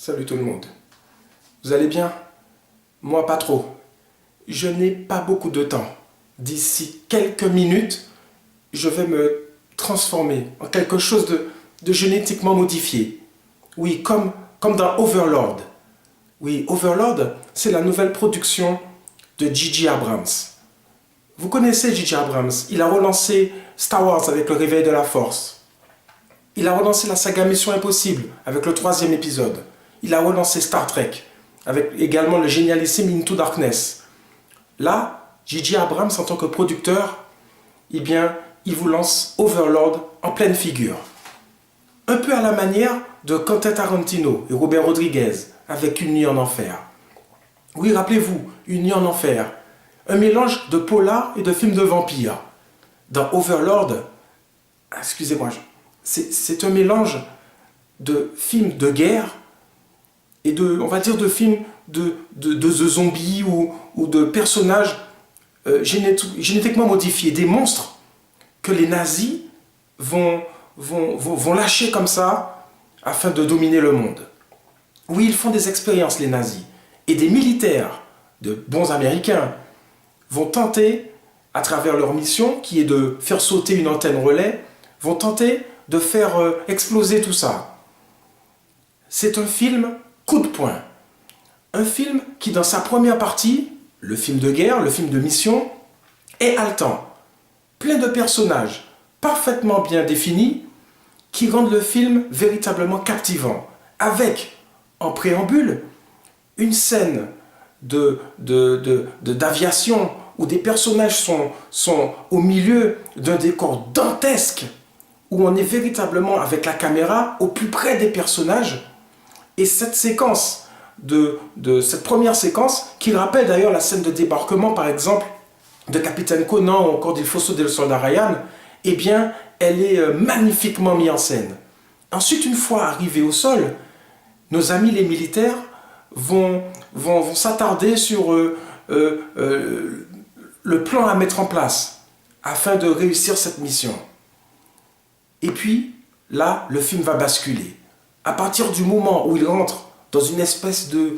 Salut tout le monde. Vous allez bien? Moi pas trop. Je n'ai pas beaucoup de temps. D'ici quelques minutes, je vais me transformer en quelque chose de génétiquement modifié. Oui, comme dans Overlord. Oui, Overlord, c'est la nouvelle production de J.J. Abrams. Vous connaissez J.J. Abrams. Il a relancé Star Wars avec le réveil de la Force. Il a relancé la saga Mission Impossible avec le 3e épisode. Il a relancé Star Trek avec également le génialissime Into Darkness. Là, J.J. Abrams, en tant que producteur, eh bien, il vous lance Overlord en pleine figure. Un peu à la manière de Quentin Tarantino et Robert Rodriguez avec Une nuit en enfer. Oui, rappelez-vous, Une nuit en enfer. Un mélange de polar et de film de vampires. Dans Overlord, excusez-moi, c'est un mélange de films de guerre et on va dire, de films de zombies ou de personnages génétiquement modifiés, des monstres que les nazis vont lâcher comme ça afin de dominer le monde. Oui, ils font des expériences, les nazis. Et des militaires, de bons Américains, vont tenter, à travers leur mission, qui est de faire sauter une antenne relais, vont tenter de faire exploser tout ça. C'est un film coup de poing. Un film qui, dans sa première partie, le film de guerre, le film de mission, est haletant. Plein de personnages parfaitement bien définis qui rendent le film véritablement captivant. Avec, en préambule, une scène d'aviation où des personnages sont au milieu d'un décor dantesque, où on est véritablement avec la caméra au plus près des personnages. Et cette séquence, cette première séquence, qui rappelle d'ailleurs la scène de débarquement, par exemple, de Capitaine Conan ou encore d'Il faut sauver le soldat Ryan, eh bien, elle est magnifiquement mise en scène. Ensuite, une fois arrivés au sol, nos amis les militaires vont s'attarder sur le plan à mettre en place afin de réussir cette mission. Et puis, là, le film va basculer. À partir du moment où il rentre dans une espèce de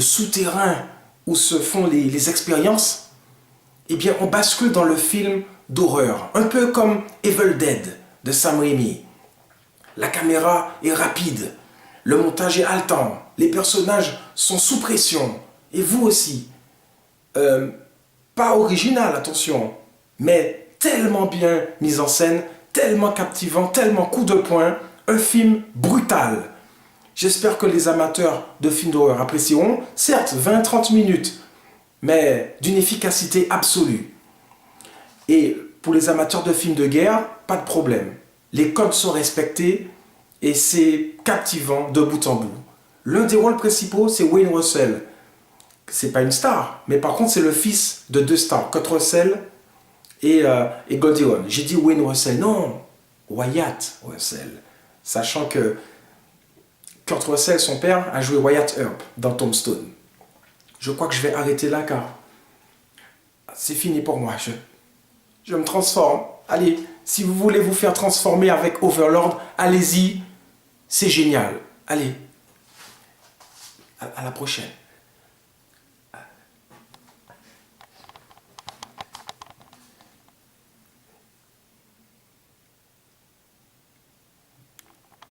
souterrain où se font les expériences, eh bien, on bascule dans le film d'horreur, un peu comme Evil Dead de Sam Raimi. La caméra est rapide, le montage est haletant, les personnages sont sous pression, et vous aussi. Pas original, attention, mais tellement bien mis en scène, tellement captivant, tellement coup de poing, un film brutal. J'espère que les amateurs de films d'horreur apprécieront, certes 20-30 minutes, mais d'une efficacité absolue. Et pour les amateurs de films de guerre, pas de problème. Les codes sont respectés et c'est captivant de bout en bout. L'un des rôles principaux, c'est Wayne Russell. C'est pas une star, mais par contre c'est le fils de 2 stars, Kurt Russell et Goldie Hawn. J'ai dit Wayne Russell, non, Wyatt Russell. Sachant que Kurt Russell, son père, a joué Wyatt Earp dans Tombstone. Je crois que je vais arrêter là car c'est fini pour moi. Je me transforme. Allez, si vous voulez vous faire transformer avec Overlord, allez-y, c'est génial. Allez, à la prochaine.